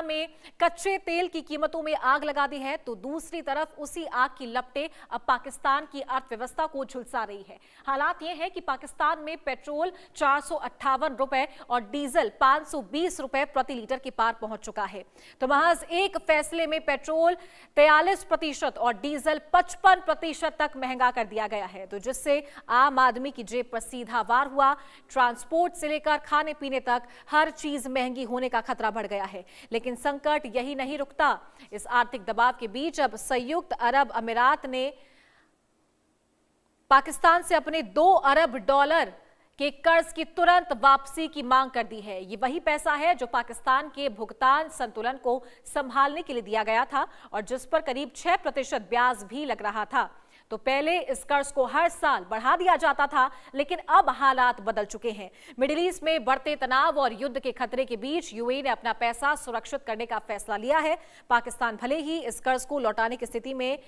दुनिया में कच्चे तेल की कीमतों में आग लगा दी है, तो दूसरी तरफ उसी आग की लपटें अब पाकिस्तान की अर्थव्यवस्था को झुलसा रही है। हालात ये है कि पाकिस्तान में पेट्रोल 458 रुपए और डीजल 520 रुपए प्रति लीटर के पार पहुंच चुका है। तो महज एक फैसले में पेट्रोल 43% और डीजल 55% तक महंगा कर दिया गया है, तो जिससे आम आदमी की जेब पर सीधा वार हुआ। ट्रांसपोर्ट से लेकर खाने पीने तक हर चीज महंगी होने का खतरा बढ़ गया है। लेकिन संकट यही नहीं रुकता। इस आर्थिक दबाव के बीच अब संयुक्त अरब अमीरात ने पाकिस्तान से अपने $2 अरब के कर्ज की तुरंत वापसी की मांग कर दी है। ये वही पैसा है जो पाकिस्तान के भुगतान संतुलन को संभालने के लिए दिया गया था और जिस पर करीब 6% ब्याज भी लग रहा था। तो पहले इस कर्ज को हर साल बढ़ा दिया जाता था, लेकिन अब हालात बदल चुके हैं। मिडिल ईस्ट में बढ़ते तनाव और युद्ध के खतरे के बीच यूएई ने अपना पैसा सुरक्षित करने का फैसला लिया है। पाकिस्तान भले ही इस कर्ज को लौटाने की स्थिति में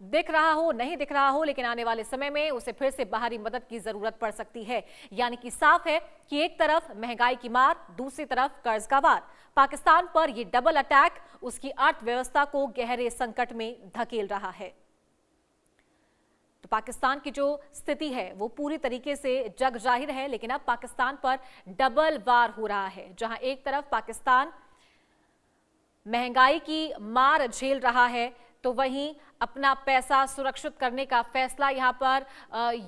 दिख रहा हो, नहीं दिख रहा हो, लेकिन आने वाले समय में उसे फिर से बाहरी मदद की जरूरत पड़ सकती है। यानी कि साफ है कि एक तरफ महंगाई की मार, दूसरी तरफ कर्ज का वार। पाकिस्तान पर यह डबल अटैक उसकी अर्थव्यवस्था को गहरे संकट में धकेल रहा है। तो पाकिस्तान की जो स्थिति है वो पूरी तरीके से जग जाहिर है, लेकिन अब पाकिस्तान पर डबल वार हो रहा है, जहां एक तरफ पाकिस्तान महंगाई की मार झेल रहा है, तो वहीं अपना पैसा सुरक्षित करने का फैसला यहां पर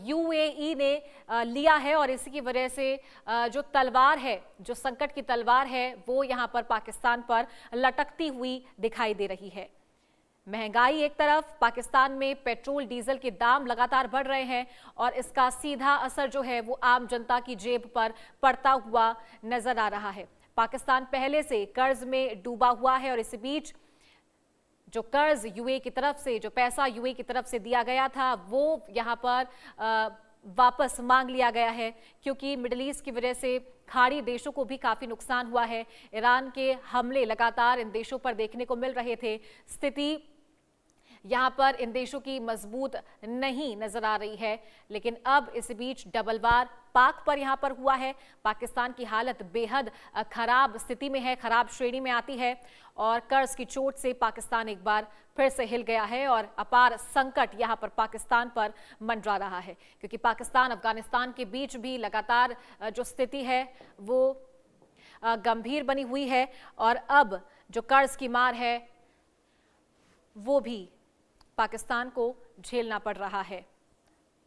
यूएई ने लिया है। और इसी की वजह से जो तलवार है, जो संकट की तलवार है, वो यहां पर पाकिस्तान पर लटकती हुई दिखाई दे रही है। महंगाई एक तरफ, पाकिस्तान में पेट्रोल डीजल के दाम लगातार बढ़ रहे हैं और इसका सीधा असर जो है वो आम जनता की जेब पर पड़ता हुआ नजर आ रहा है। पाकिस्तान पहले से कर्ज में डूबा हुआ है और इसी बीच जो कर्ज यूएई की तरफ से, जो पैसा यूएई की तरफ से दिया गया था, वो यहाँ पर वापस मांग लिया गया है, क्योंकि मिडिल ईस्ट की वजह से खाड़ी देशों को भी काफी नुकसान हुआ है। ईरान के हमले लगातार इन देशों पर देखने को मिल रहे थे। स्थिति यहाँ पर इन देशों की मजबूत नहीं नजर आ रही है, लेकिन अब इस बीच डबल वार पाक पर यहाँ पर हुआ है। पाकिस्तान की हालत बेहद खराब स्थिति में है, खराब श्रेणी में आती है और कर्ज की चोट से पाकिस्तान एक बार फिर से हिल गया है और अपार संकट यहाँ पर पाकिस्तान पर मंडरा रहा है, क्योंकि पाकिस्तान अफगानिस्तान के बीच भी लगातार जो स्थिति है वो गंभीर बनी हुई है और अब जो कर्ज की मार है वो भी पाकिस्तान को झेलना पड़ रहा है।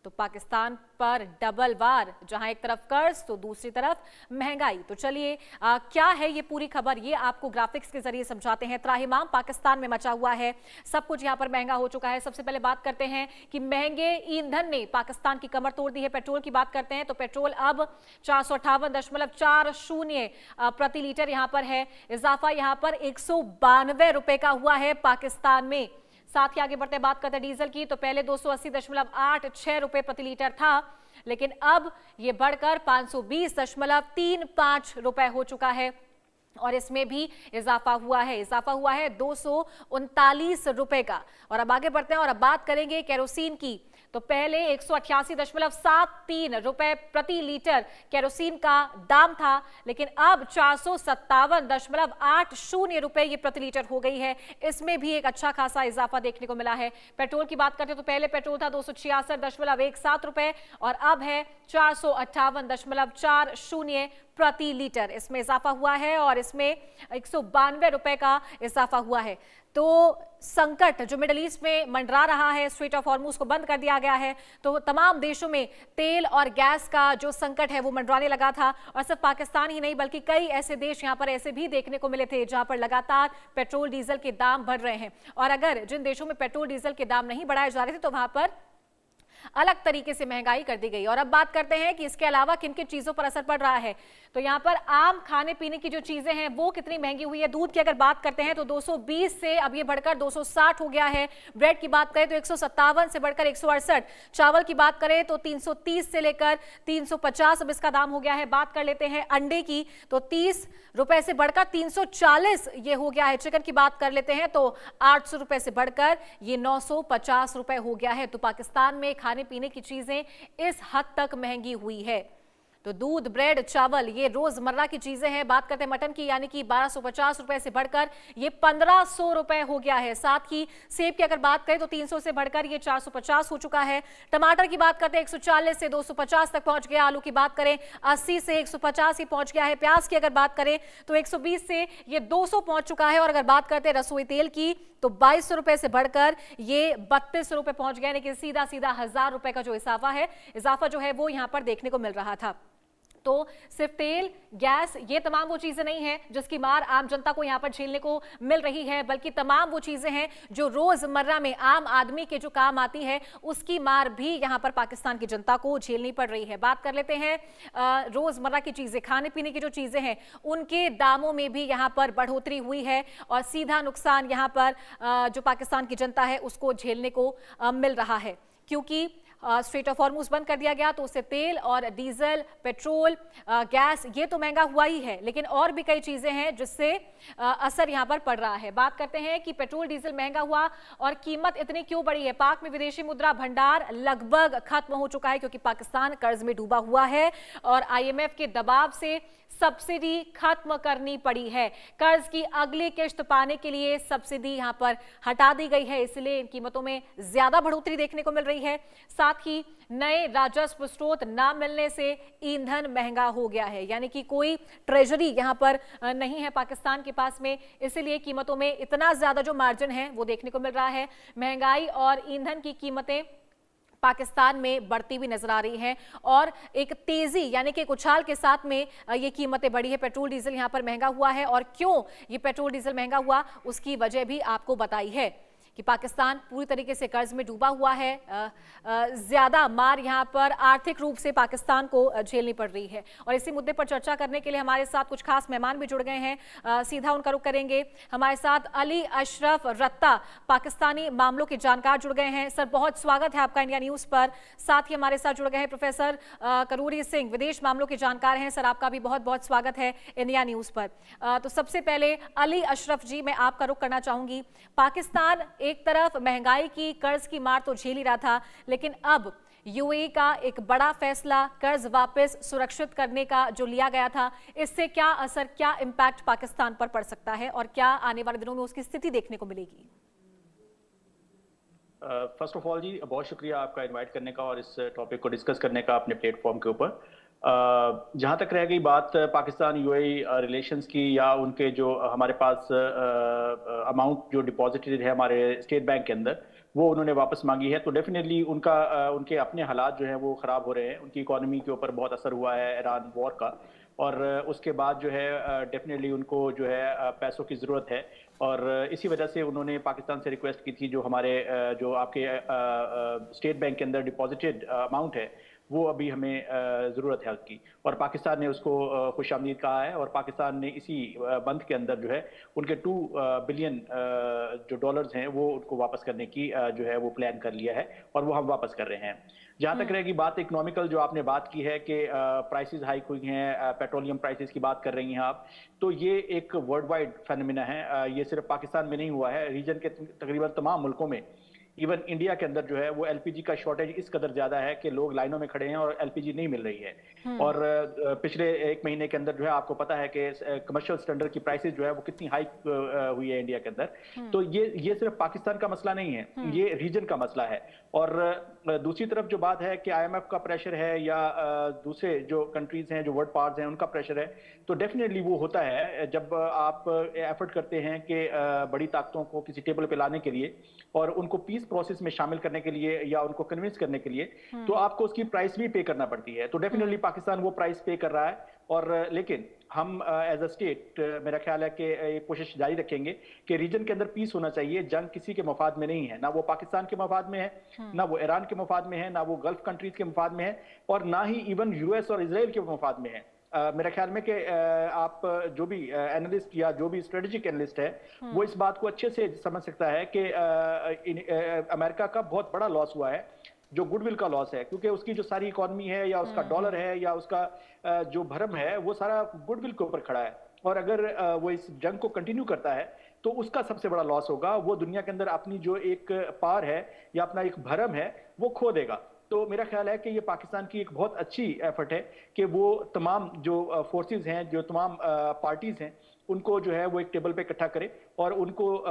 तो पाकिस्तान पर डबल वार, जहां एक तरफ कर्ज तो दूसरी तरफ महंगाई। तो चलिए क्या है ये पूरी खबर, ये आपको ग्राफिक्स के जरिए समझाते हैं। त्राहिमाम पाकिस्तान में मचा हुआ है, सब कुछ यहां पर महंगा हो चुका है। सबसे पहले बात करते हैं कि महंगे ईंधन ने पाकिस्तान की कमर तोड़ दी है। पेट्रोल की बात करते हैं तो पेट्रोल अब 458.40 प्रति लीटर यहां पर है। इजाफा यहां पर 192 रुपए का हुआ है पाकिस्तान में। साथ ही आगे बढ़ते बात करते हैं डीजल की, तो पहले 280.86 रुपए प्रति लीटर था, लेकिन अब यह बढ़कर 520.35 रुपए हो चुका है और इसमें भी इजाफा हुआ है। इजाफा हुआ है 239 रुपए का। और अब आगे बढ़ते हैं और अब बात करेंगे केरोसिन की, तो पहले 188.73 रुपए प्रति लीटर केरोसिन का दाम था, लेकिन अब 457.80 रुपए ये प्रति लीटर हो गई है। इसमें भी एक अच्छा खासा इजाफा देखने को मिला है। पेट्रोल की बात करते हैं तो पहले पेट्रोल था 266.17 रुपए और अब है 458.40 प्रति लीटर। इसमें इजाफा हुआ है और इसमें 192 रुपए का इजाफा हुआ है। तो संकट जो मिडिल ईस्ट में मंडरा रहा है, स्ट्रेट ऑफ हॉर्मुज को बंद कर दिया गया है, तो तमाम देशों में तेल और गैस का जो संकट है वो मंडराने लगा था। और सिर्फ पाकिस्तान ही नहीं बल्कि कई ऐसे देश यहाँ पर ऐसे भी देखने को मिले थे जहां पर लगातार पेट्रोल डीजल के दाम बढ़ रहे हैं। और अगर जिन देशों में पेट्रोल डीजल के दाम नहीं बढ़ाए जा रहे थे तो वहां पर अलग तरीके से महंगाई कर दी गई। और अब बात करते हैं कि इसके अलावा किन किन चीजों पर असर पड़ रहा है। तो यहाँ पर आम खाने पीने की जो चीजें हैं वो कितनी महंगी हुई है। दूध की अगर बात करते हैं तो 220 से अब ये बढ़कर 260 हो गया है। ब्रेड की बात करें तो 157 से बढ़कर 168। चावल की बात करें तो 330 से लेकर 350 अब इसका दाम हो गया है। बात कर लेते हैं अंडे की, तो 30 रुपए से बढ़कर 340 ये हो गया है। चिकन की बात कर लेते हैं तो 800 रुपए से बढ़कर ये 950 रुपए हो गया है। तो पाकिस्तान में खाने पीने की चीजें इस हद तक महंगी हुई है। तो दूध, ब्रेड, चावल ये रोजमर्रा की चीजें हैं। बात करते हैं मटन की, यानी कि 1250 रुपए से बढ़कर ये 1500 रुपए हो गया है। साथ ही सेब की अगर बात करें तो 300 से बढ़कर ये 450 हो चुका है। टमाटर की बात करते हैं 140 से 250 तक पहुंच गया। आलू की बात करें 80 से 150 ही पहुंच गया है। प्याज की अगर बात करें तो 120 से ये 200 पहुंच चुका है। और अगर बात करते हैं रसोई तेल की तो 2200 रुपए से बढ़कर ये 3200 रुपए पहुंच गया, लेकिन सीधा सीधा 1000 रुपए का जो इजाफा जो है वो यहां पर देखने को मिल रहा था। तो सिर्फ तेल, गैस, ये तमाम वो चीजें नहीं हैं जिसकी मार आम जनता को यहां पर झेलने को मिल रही है, बल्कि तमाम वो चीजें हैं जो रोजमर्रा में आम आदमी के जो काम आती है उसकी मार भी यहां पर पाकिस्तान की जनता को झेलनी पड़ रही है। बात कर लेते हैं रोजमर्रा की चीजें, खाने पीने की जो चीजें हैं उनके दामों में भी यहां पर बढ़ोतरी हुई है और सीधा नुकसान यहां पर जो पाकिस्तान की जनता है उसको झेलने को मिल रहा है, क्योंकि स्ट्रेट ऑफ हॉर्मुज बंद कर दिया गया तो उससे तेल और डीजल, पेट्रोल, गैस ये तो महंगा हुआ ही है, लेकिन और भी कई चीजें हैं जिससे असर यहां पर पड़ रहा है। बात करते हैं कि पेट्रोल डीजल महंगा हुआ और कीमत इतनी क्यों बढ़ी है। पाक में विदेशी मुद्रा भंडार लगभग खत्म हो चुका है, क्योंकि पाकिस्तान कर्ज में डूबा हुआ है और IMF के दबाव से सब्सिडी खत्म करनी पड़ी है। कर्ज की अगली किश्त पाने के लिए सब्सिडी यहां पर हटा दी गई है, इसलिए इन कीमतों में ज्यादा बढ़ोतरी देखने को मिल रही है। साथ ही नए राजस्व स्रोत ना मिलने से ईंधन महंगा हो गया है, यानी कि कोई ट्रेजरी यहां पर नहीं है पाकिस्तान के पास में, इसीलिए कीमतों में इतना ज्यादा जो मार्जिन है वो देखने को मिल रहा है। महंगाई और ईंधन की कीमतें पाकिस्तान में बढ़ती हुई नजर आ रही हैं और एक तेजी यानी कि एक उछाल के साथ में ये कीमतें बढ़ी है। पेट्रोल डीजल यहां पर महंगा हुआ है और क्यों ये पेट्रोल डीजल महंगा हुआ उसकी वजह भी आपको बताई है कि पाकिस्तान पूरी तरीके से कर्ज में डूबा हुआ है। ज्यादा मार यहां पर आर्थिक रूप से पाकिस्तान को झेलनी पड़ रही है। और इसी मुद्दे पर चर्चा करने के लिए हमारे साथ कुछ खास मेहमान भी जुड़ गए हैं। सीधा उनका रुख करेंगे। हमारे साथ अली अशरफ रत्ता, पाकिस्तानी मामलों के जानकार, जुड़ गए हैं। सर, बहुत स्वागत है आपका इंडिया न्यूज पर। साथ ही हमारे साथ जुड़ गए हैं प्रोफेसर करूरी सिंह, विदेश मामलों के जानकार हैं। सर, आपका भी बहुत बहुत स्वागत है इंडिया न्यूज पर। तो सबसे पहले अली अशरफ जी, मैं आपका रुख करना चाहूंगी। पाकिस्तान एक तरफ महंगाई की, कर्ज की मार तो झेल ही रहा था, लेकिन अब UAE का एक बड़ा फैसला कर्ज वापस सुरक्षित करने का जो लिया गया था, इससे क्या असर, क्या इंपैक्ट पाकिस्तान पर पड़ सकता है और क्या आने वाले दिनों में उसकी स्थिति देखने को मिलेगी? फर्स्ट ऑफ ऑल जी, बहुत शुक्रिया आपका इनवाइट करने का और इस टॉपिक को डिस्कस करने का अपने प्लेटफॉर्म के ऊपर। जहाँ तक रह गई बात पाकिस्तान UAE रिलेशंस की, या उनके जो हमारे पास अमाउंट जो डिपॉजिटेड है हमारे स्टेट बैंक के अंदर, वो उन्होंने वापस मांगी है, तो डेफिनेटली उनके अपने हालात जो हैं वो ख़राब हो रहे हैं। उनकी इकोनॉमी के ऊपर बहुत असर हुआ है ईरान वॉर का, और उसके बाद जो है डेफिनेटली उनको जो है पैसों की ज़रूरत है, और इसी वजह से उन्होंने पाकिस्तान से रिक्वेस्ट की थी जो हमारे जो आपके स्टेट बैंक के अंदर डिपॉजिटेड अमाउंट है वो अभी हमें ज़रूरत है उसकी, और पाकिस्तान ने उसको खुशामदीद कहा है। और पाकिस्तान ने इसी बंद के अंदर जो है उनके 2 बिलियन जो डॉलर्स हैं वो उनको वापस करने की जो है वो प्लान कर लिया है, और वो हम वापस कर रहे हैं। जहाँ तक रहेगी बात इकोनॉमिकल, जो आपने बात की है कि प्राइसेस हाइक हुई हैं, पेट्रोलियम प्राइसेस की बात कर रही हैं आप, तो ये एक वर्ल्ड वाइड फेनोमेना है। ये सिर्फ पाकिस्तान में नहीं हुआ है, रीजन के तकरीबन तमाम मुल्कों में, इवन इंडिया के अंदर जो है वो LPG का शॉर्टेज इस कदर ज्यादा है कि लोग लाइनों में खड़े हैं और LPG नहीं मिल रही है। और पिछले 1 महीने के अंदर जो है आपको पता है कि कमर्शियल सिलेंडर की प्राइसेस जो है वो कितनी हाइक हुई है इंडिया के अंदर। तो ये सिर्फ पाकिस्तान का मसला नहीं है, ये रीजन का मसला है। और दूसरी तरफ जो बात है कि IMF का प्रेशर है या दूसरे जो कंट्रीज हैं, जो वर्ल्ड पावर्स हैं, उनका प्रेशर है, तो डेफिनेटली वो होता है जब आप एफर्ट करते हैं कि बड़ी ताकतों को किसी टेबल पे लाने के लिए और उनको पीस प्रोसेस में शामिल करने के लिए या उनको कन्विंस करने के लिए, तो आपको उसकी प्राइस भी पे करना पड़ती है। तो डेफिनेटली पाकिस्तान वो प्राइस पे कर रहा है। और लेकिन हम एज अ स्टेट मेरा ख्याल है कि कोशिश जारी रखेंगे कि रीजन के अंदर पीस होना चाहिए। जंग किसी के मफाद में नहीं है, ना वो पाकिस्तान के मफाद में है, ना वो ईरान के मफाद में है, ना वो गल्फ कंट्रीज के मफाद में है, और ना ही इवन US और इसराइल के मफाद में है। मेरा ख्याल में कि आप जो भी एनालिस्ट या जो भी स्ट्रेटेजिक एनालिस्ट है वो इस बात को अच्छे से समझ सकता है कि अमेरिका का बहुत बड़ा लॉस हुआ है, जो गुडविल का लॉस है, क्योंकि उसकी जो सारी इकोनॉमी है या उसका डॉलर है या उसका जो भरम है वो सारा गुडविल के ऊपर खड़ा है। और अगर वो इस जंग को कंटिन्यू करता है तो उसका सबसे बड़ा लॉस होगा। वो दुनिया के अंदर अपनी जो एक पार है या अपना एक भरम है वो खो देगा। तो मेरा ख्याल है कि ये पाकिस्तान की एक बहुत अच्छी एफर्ट है कि वो तमाम जो फोर्सेस हैं, जो तमाम पार्टीज हैं, उनको जो है वो एक टेबल पे इकट्ठा करे और उनको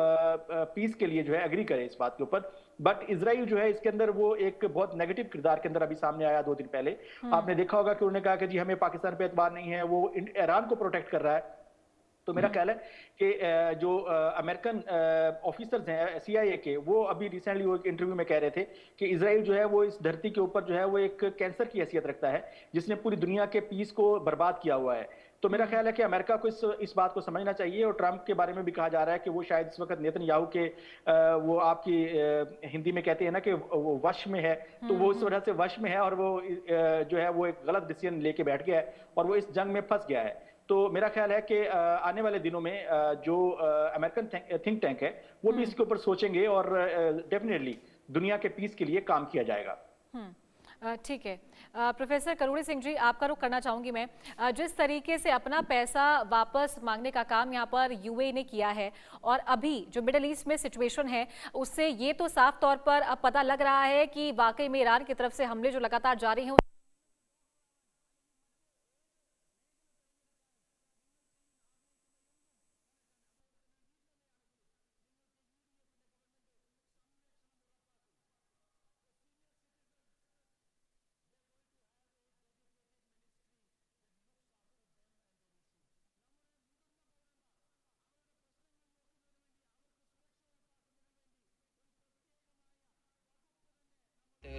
पीस के लिए जो है एग्री करे इस बात के ऊपर। बट इजराइल जो है इसके अंदर वो एक बहुत नेगेटिव किरदार के अंदर अभी सामने आया 2 दिन पहले। आपने देखा होगा कि उन्होंने कहा कि जी हमें पाकिस्तान पे एतबार नहीं है, वो ईरान को प्रोटेक्ट कर रहा है। तो मेरा ख्याल है कि जो अमेरिकन ऑफिसर्स हैं CIA के, वो अभी रिसेंटली वो एक इंटरव्यू में कह रहे थे कि इजराइल जो है वो इस धरती के ऊपर जो है वो एक कैंसर की हैसियत रखता है, जिसने पूरी दुनिया के पीस को बर्बाद किया हुआ है। तो मेरा ख्याल है कि अमेरिका को इस बात को समझना चाहिए। और ट्रंप के बारे में भी कहा जा रहा है कि वो शायद इस वक्त नेतन्याहू के वो आपकी हिंदी में कहते हैं ना कि वो वश में है, तो वो इस वजह से वश में है और वो जो है वो एक गलत डिसीजन लेके बैठ गया है और वो इस जंग में फंस गया है। तो मेरा ख्याल है कि आने वाले दिनों में जो अमेरिकन थिंक टैंक है वो भी इसके ऊपर सोचेंगे और डेफिनेटली दुनिया के पीस के लिए काम किया जाएगा। ठीक है। प्रोफेसर करुणी सिंह जी, आपका रुख करना चाहूंगी मैं। जिस तरीके से अपना पैसा वापस मांगने का काम यहाँ पर UAE ने किया है और अभी जो मिडिल ईस्ट में सिचुएशन है उससे ये तो साफ तौर पर अब पता लग रहा है कि वाकई में ईरान की तरफ से हमले जो लगातार जारी हैं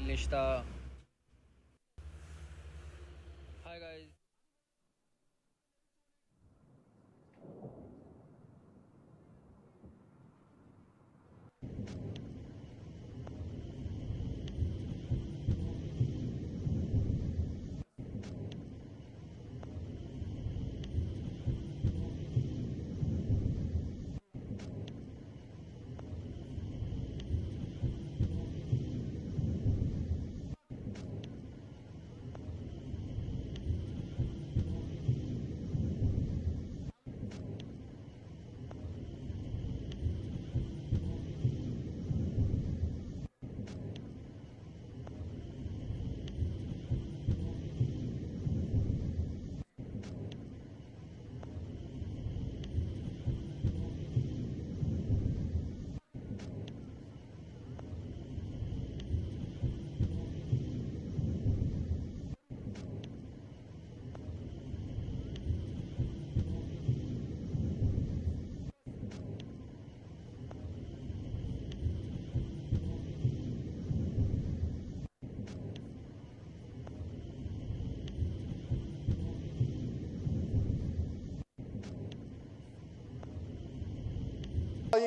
Nishta. Hi guys.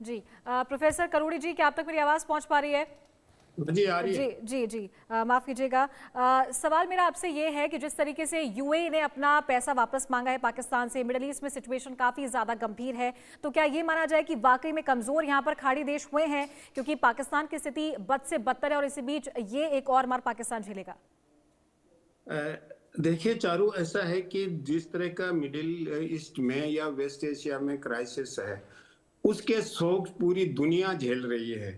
जी। प्रोफेसर करुणी जी, क्या आप तक मेरी आवाज पहुंच पा रही है? जी आ रही है। जी जी जी, माफ कीजिएगा। सवाल मेरा आपसे ये है कि जिस तरीके से UAE ने अपना पैसा वापस मांगा है पाकिस्तान से, मिडिल ईस्ट में सिचुएशन काफी ज्यादा गंभीर है, तो क्या ये माना जाए कि वाकई में कमजोर यहाँ पर खाड़ी देश हुए हैं, क्योंकि पाकिस्तान की स्थिति बद से बदतर है और इसी बीच ये एक और मार पाकिस्तान झेलेगा? देखिए चारू, ऐसा है कि जिस तरह का मिडिल ईस्ट में या वेस्ट एशिया में क्राइसिस है, उसके शोक पूरी दुनिया झेल रही है।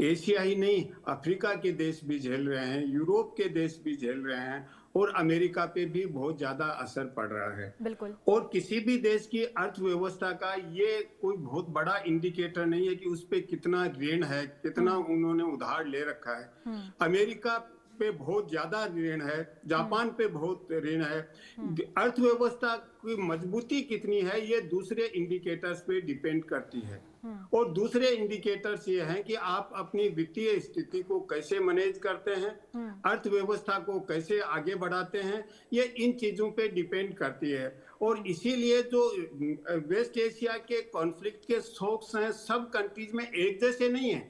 एशिया ही नहीं, अफ्रीका के देश भी झेल रहे हैं, यूरोप के देश भी झेल रहे हैं और अमेरिका पे भी बहुत ज्यादा असर पड़ रहा है। बिल्कुल। और किसी भी देश की अर्थव्यवस्था का ये कोई बहुत बड़ा इंडिकेटर नहीं है कि उस पे कितना ऋण है, कितना उन्होंने उधार ले रखा है। अमेरिका पे बहुत ज्यादा ऋण है, जापान पे बहुत ऋण है। अर्थव्यवस्था की मजबूती कितनी है ये दूसरे इंडिकेटर्स पे डिपेंड करती है। और दूसरे इंडिकेटर्स ये हैं कि आप अपनी वित्तीय स्थिति को कैसे मैनेज करते हैं, अर्थव्यवस्था को कैसे आगे बढ़ाते हैं, ये इन चीजों पे डिपेंड करती है। और इसीलिए जो वेस्ट एशिया के कॉन्फ्लिक्ट के शॉक्स हैं सब कंट्रीज में एक जैसे नहीं है।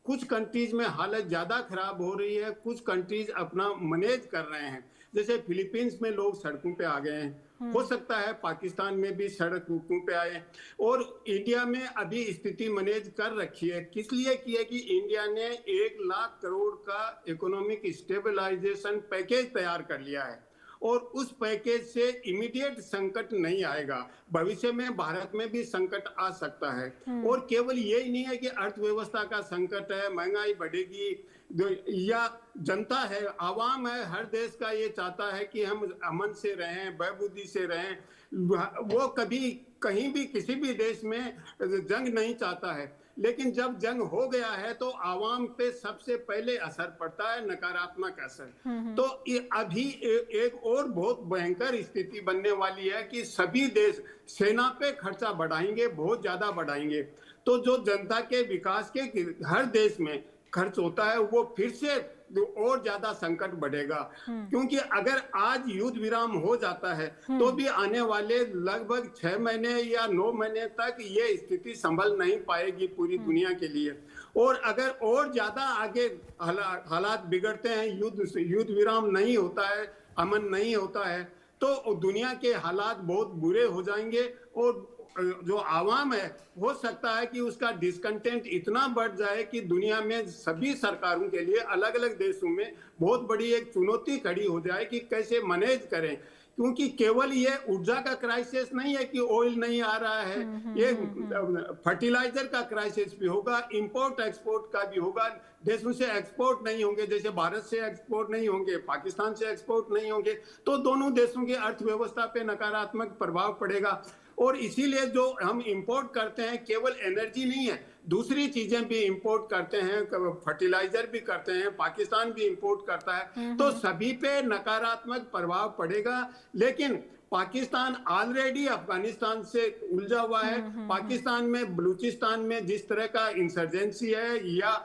कुछ कंट्रीज में हालत ज्यादा खराब हो रही है, कुछ कंट्रीज अपना मैनेज कर रहे हैं। जैसे फिलीपींस में लोग सड़कों पे आ गए हैं, हो सकता है पाकिस्तान में भी सड़कों पे आए, और इंडिया में अभी स्थिति मैनेज कर रखी है। किस लिए की है कि इंडिया ने 1 लाख करोड़ का इकोनॉमिक स्टेबलाइजेशन पैकेज तैयार कर लिया है, और उस पैकेज से इमीडिएट संकट नहीं आएगा। भविष्य में भारत में भी संकट आ सकता है, और केवल यही नहीं है कि अर्थव्यवस्था का संकट है, महंगाई बढ़ेगी या जनता है, आवाम है, हर देश का ये चाहता है कि हम अमन से रहें, बहबूदी से रहें। वो कभी कहीं भी किसी भी देश में जंग नहीं चाहता है, लेकिन जब जंग हो गया है तो आवाम पे सबसे पहले असर पड़ता है, नकारात्मक असर। तो ये अभी एक और बहुत भयंकर स्थिति बनने वाली है कि सभी देश सेना पे खर्चा बढ़ाएंगे, बहुत ज्यादा बढ़ाएंगे। तो जो जनता के विकास के हर देश में खर्च होता है, वो फिर से और ज्यादा संकट बढ़ेगा। क्योंकि अगर आज युद्ध विराम हो जाता है तो भी आने वाले लगभग 6 महीने या 9 महीने तक ये स्थिति संभल नहीं पाएगी पूरी दुनिया के लिए। और अगर और ज्यादा आगे हालात बिगड़ते हैं, युद्ध विराम नहीं होता है, अमन नहीं होता है, तो दुनिया के हालात बहुत बुरे हो जाएंगे। और जो आवाम है, हो सकता है कि उसका डिस्कंटेंट इतना बढ़ जाए कि दुनिया में सभी सरकारों के लिए अलग अलग देशों में बहुत बड़ी एक चुनौती खड़ी हो जाए कि कैसे मैनेज करें। क्योंकि केवल ये ऊर्जा का क्राइसिस नहीं है कि ऑयल नहीं आ रहा है, ये फर्टिलाइजर का क्राइसिस भी होगा, इंपोर्ट एक्सपोर्ट का भी होगा। देशों से एक्सपोर्ट नहीं होंगे, जैसे भारत से एक्सपोर्ट नहीं होंगे, पाकिस्तान से एक्सपोर्ट नहीं होंगे, तो दोनों देशों की अर्थव्यवस्था पे नकारात्मक प्रभाव पड़ेगा। और इसीलिए जो हम इंपोर्ट करते हैं केवल एनर्जी नहीं है, दूसरी चीजें भी इंपोर्ट करते हैं, फर्टिलाइजर भी करते हैं, पाकिस्तान भी इंपोर्ट करता है, तो सभी पे नकारात्मक प्रभाव पड़ेगा। लेकिन पाकिस्तान ऑलरेडी अफगानिस्तान से उलझा हुआ है। पाकिस्तान में बलूचिस्तान में जिस तरह का इंसर्जेंसी है या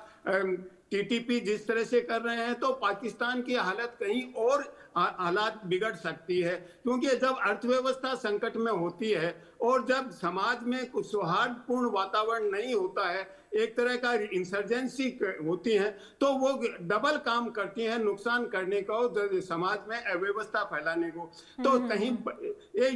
टीटीपी जिस तरह से कर रहे हैं, तो पाकिस्तान की हालत कहीं और हालात बिगड़ सकती है। क्योंकि जब अर्थव्यवस्था संकट में होती है और जब समाज में कुछ सौहार्दपूर्ण वातावरण नहीं होता है, एक तरह का इंसर्जेंसी होती है, तो वो डबल काम करती हैं, नुकसान करने को, समाज में अव्यवस्था फैलाने को। तो कहीं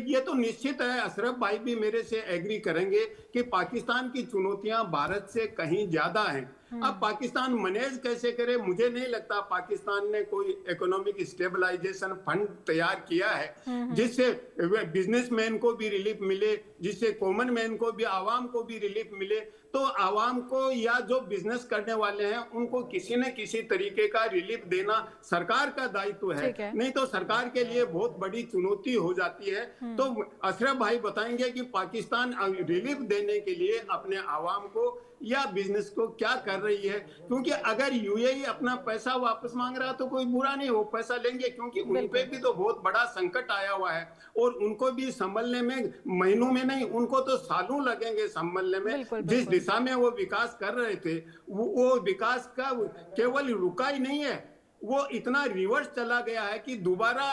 ये तो निश्चित है, अशरफ भाई भी मेरे से एग्री करेंगे कि पाकिस्तान की चुनौतियां भारत से कहीं ज्यादा हैं। अब पाकिस्तान मैनेज कैसे करे, मुझे नहीं लगता पाकिस्तान ने कोई इकोनॉमिक स्टेबलाइजेशन फंड तैयार किया है जिससे बिजनेसमैन को भी रिलीफ मिले, जिससे कॉमन मैन को भी, आवाम को भी रिलीफ मिले। तो आवाम को या जो बिजनेस करने वाले हैं उनको किसी न किसी तरीके का रिलीफ देना सरकार का दायित्व है, नहीं तो सरकार के लिए बहुत बड़ी चुनौती हो जाती है। तो अशरफ भाई बताएंगे कि पाकिस्तान रिलीफ देने के लिए अपने आवाम को या बिजनेस को क्या कर रही है। क्योंकि अगर यूएई अपना पैसा वापस मांग रहा तो कोई बुरा नहीं, वो पैसा लेंगे, क्योंकि उन पे भी तो बहुत बड़ा संकट आया हुआ है और उनको भी संभलने में महीनों में नहीं, उनको तो सालों लगेंगे संभलने में। जिस दिशा में वो विकास कर रहे थे, वो विकास का केवल रुका ही नहीं है, वो इतना रिवर्स चला गया है कि दोबारा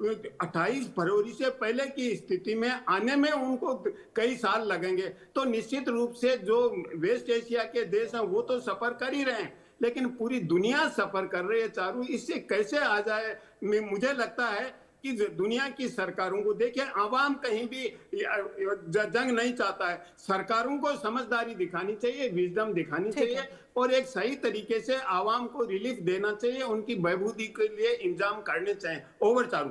28 फरवरी से पहले की स्थिति में आने में उनको कई साल लगेंगे। तो निश्चित रूप से जो वेस्ट एशिया के देश हैं वो तो सफर कर ही रहे हैं, लेकिन पूरी दुनिया सफर कर रही है चारों। इससे कैसे आ जाए, मुझे लगता है कि दुनिया की सरकारों को देखिए, आवाम कहीं भी जंग नहीं चाहता है, सरकारों को समझदारी दिखानी चाहिए, विजडम दिखानी चाहिए और एक सही तरीके से आवाम को रिलीफ देना चाहिए, उनकी बहबूदी के लिए इंतजाम करने चाहिए। ओवर चारू।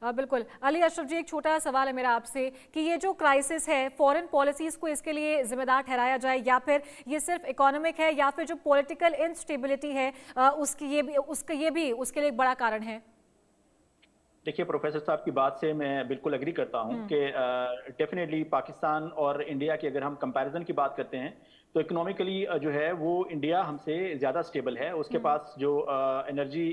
बिल्कुल। अली अशरफ जी, एक छोटा सवाल है मेरा आपसे कि ये जो क्राइसिस है, फॉरेन पॉलिसीज को इसके लिए जिम्मेदार ठहराया जाए या फिर ये सिर्फ इकोनॉमिक है या फिर जो पॉलिटिकल इंस्टेबिलिटी है उसके लिए एक बड़ा कारण है? देखिए प्रोफेसर साहब की बात से मैं बिल्कुल एग्री करता हूं कि डेफिनेटली पाकिस्तान और इंडिया की अगर हम कंपैरिजन की बात करते हैं तो इकोनॉमिकली जो है वो इंडिया हमसे ज़्यादा स्टेबल है। उसके पास जो एनर्जी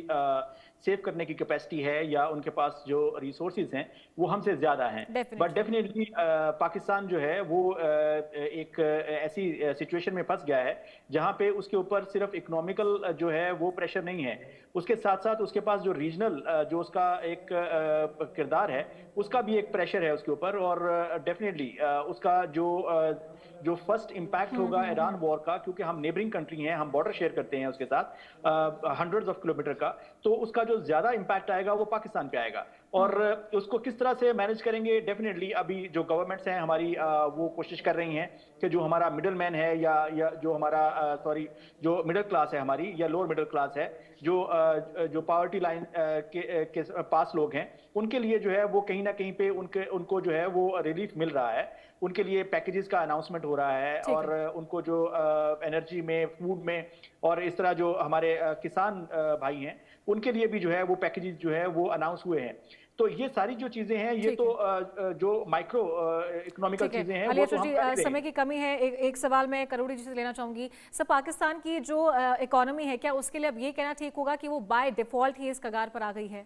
सेव करने की कैपेसिटी है या उनके पास जो रिसोर्सेज हैं वो हमसे ज़्यादा हैं। बट डेफिनेटली पाकिस्तान जो है वो एक ऐसी सिचुएशन में फंस गया है जहाँ पे उसके ऊपर सिर्फ इकोनॉमिकल जो है वो प्रेशर नहीं है, उसके साथ साथ उसके पास जो रीजनल जो उसका एक किरदार है उसका भी एक प्रेशर है उसके ऊपर। और डेफिनेटली उसका जो फर्स्ट इम्पैक्ट होगा ईरान वॉर का, क्योंकि हम नेबरिंग कंट्री हैं, हम बॉर्डर शेयर करते हैं उसके साथ हंड्रेड्स ऑफ किलोमीटर का, तो उसका जो ज्यादा इम्पैक्ट आएगा वो पाकिस्तान पे आएगा। और उसको किस तरह से मैनेज करेंगे, डेफिनेटली अभी जो गवर्नमेंट्स हैं हमारी वो कोशिश कर रही हैं कि जो हमारा मिडिल मैन है या जो हमारा जो मिडिल क्लास है हमारी या लोअर मिडिल क्लास है, जो पॉवर्टी लाइन के पास लोग हैं, उनके लिए जो है वो कहीं ना कहीं पे उनको जो है वो रिलीफ मिल रहा है, उनके लिए पैकेजेस का अनाउंसमेंट हो रहा है, और उनको जो एनर्जी में, फूड में, और इस तरह जो हमारे किसान भाई हैं उनके लिए भी जो है वो पैकेजेस जो है वो अनाउंस हुए हैं। तो ये सारी जो चीजें हैं, ये तो जो माइक्रो इकोनॉमिकल चीजें हैं वो तो हम कर रहे हैं। समय की कमी है, एक सवाल मैं करोड़ी जी से लेना चाहूंगी। सर, पाकिस्तान की जो इकोनॉमी है, क्या उसके लिए अब ये कहना ठीक होगा कि वो बाय डिफॉल्ट ही इस कगार पर आ गई है?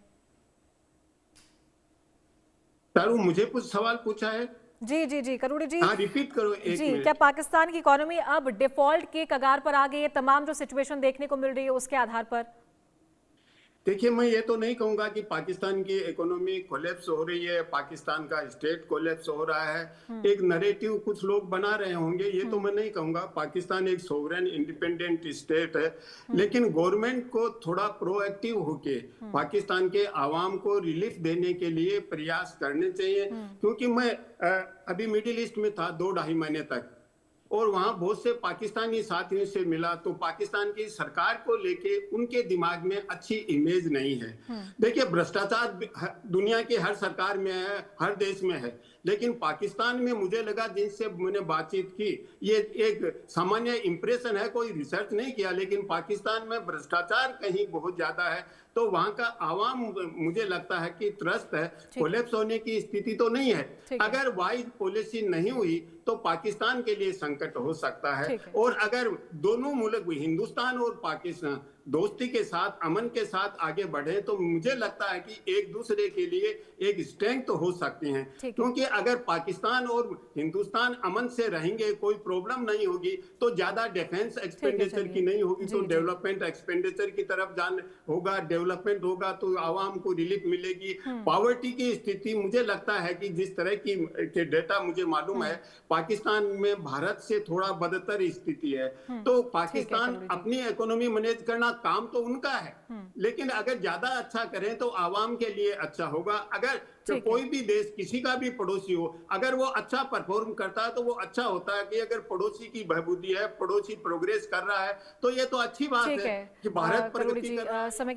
तारू, मुझे कुछ सवाल पूछा है। जी करोड़ी जी, हाँ, रिपीट करो एक जी। मिनट। क्या पाकिस्तान की इकोनॉमी अब डिफॉल्ट के कगार पर आ गई है, तमाम जो सिचुएशन देखने को मिल रही है उसके आधार पर? देखिए, मैं ये तो नहीं कहूंगा कि पाकिस्तान की इकोनॉमी कोलैप्स हो रही है, पाकिस्तान का स्टेट कोलैप्स हो रहा है। एक नैरेटिव कुछ लोग बना रहे होंगे, ये तो मैं नहीं कहूंगा। पाकिस्तान एक सोवरेन इंडिपेंडेंट स्टेट है, लेकिन गवर्नमेंट को थोड़ा प्रोएक्टिव होके पाकिस्तान के आवाम को रिलीफ देने के लिए प्रयास करने चाहिए। क्योंकि मैं अभी मिडिल ईस्ट में था 2-2.5 महीने तक, और वहां बहुत से पाकिस्तानी साथियों से मिला, तो पाकिस्तान की सरकार को लेके उनके दिमाग में अच्छी इमेज नहीं है। देखिए, भ्रष्टाचार दुनिया की हर सरकार में है, हर देश में है, लेकिन पाकिस्तान में मुझे लगा, जिनसे मैंने बातचीत की, ये एक सामान्य इंप्रेशन है, कोई रिसर्च नहीं किया, लेकिन पाकिस्तान में भ्रष्टाचार कहीं बहुत ज्यादा है। तो वहां का आवाम मुझे लगता है कि त्रस्त है, कोलैप्स होने की स्थिति तो नहीं है। अगर वाइज पॉलिसी नहीं हुई तो पाकिस्तान के लिए संकट हो सकता है। और अगर दोनों मुल्क, हिंदुस्तान और पाकिस्तान, दोस्ती के साथ, अमन के साथ आगे बढ़े, तो मुझे लगता है कि एक दूसरे के लिए एक स्ट्रेंथ तो हो सकती हैं। क्योंकि अगर पाकिस्तान और हिंदुस्तान अमन से रहेंगे, कोई प्रॉब्लम नहीं होगी, तो ज्यादा डिफेंस एक्सपेंडिचर की नहीं होगी, तो डेवलपमेंट एक्सपेंडिचर की तरफ जान होगा, डेवलपमेंट होगा, तो आवाम को रिलीफ मिलेगी। पॉवर्टी की स्थिति, मुझे लगता है कि जिस तरह की के डेटा मुझे मालूम है, पाकिस्तान में भारत से थोड़ा बदतर स्थिति है। तो पाकिस्तान अपनी इकोनॉमी मैनेज करना काम तो उनका है, लेकिन अगर ज्यादा अच्छा करें तो आवाम के लिए अच्छा होगा। अगर कोई भी देश, किसी का भी पड़ोसी हो, अगर वो अच्छा परफॉर्म करता है तो वो अच्छा होता है। कि अगर पड़ोसी की बहबूदी है, पड़ोसी प्रोग्रेस कर रहा है, तो ये तो अच्छी बात है कि भारत प्रगति कर रहा है। समय की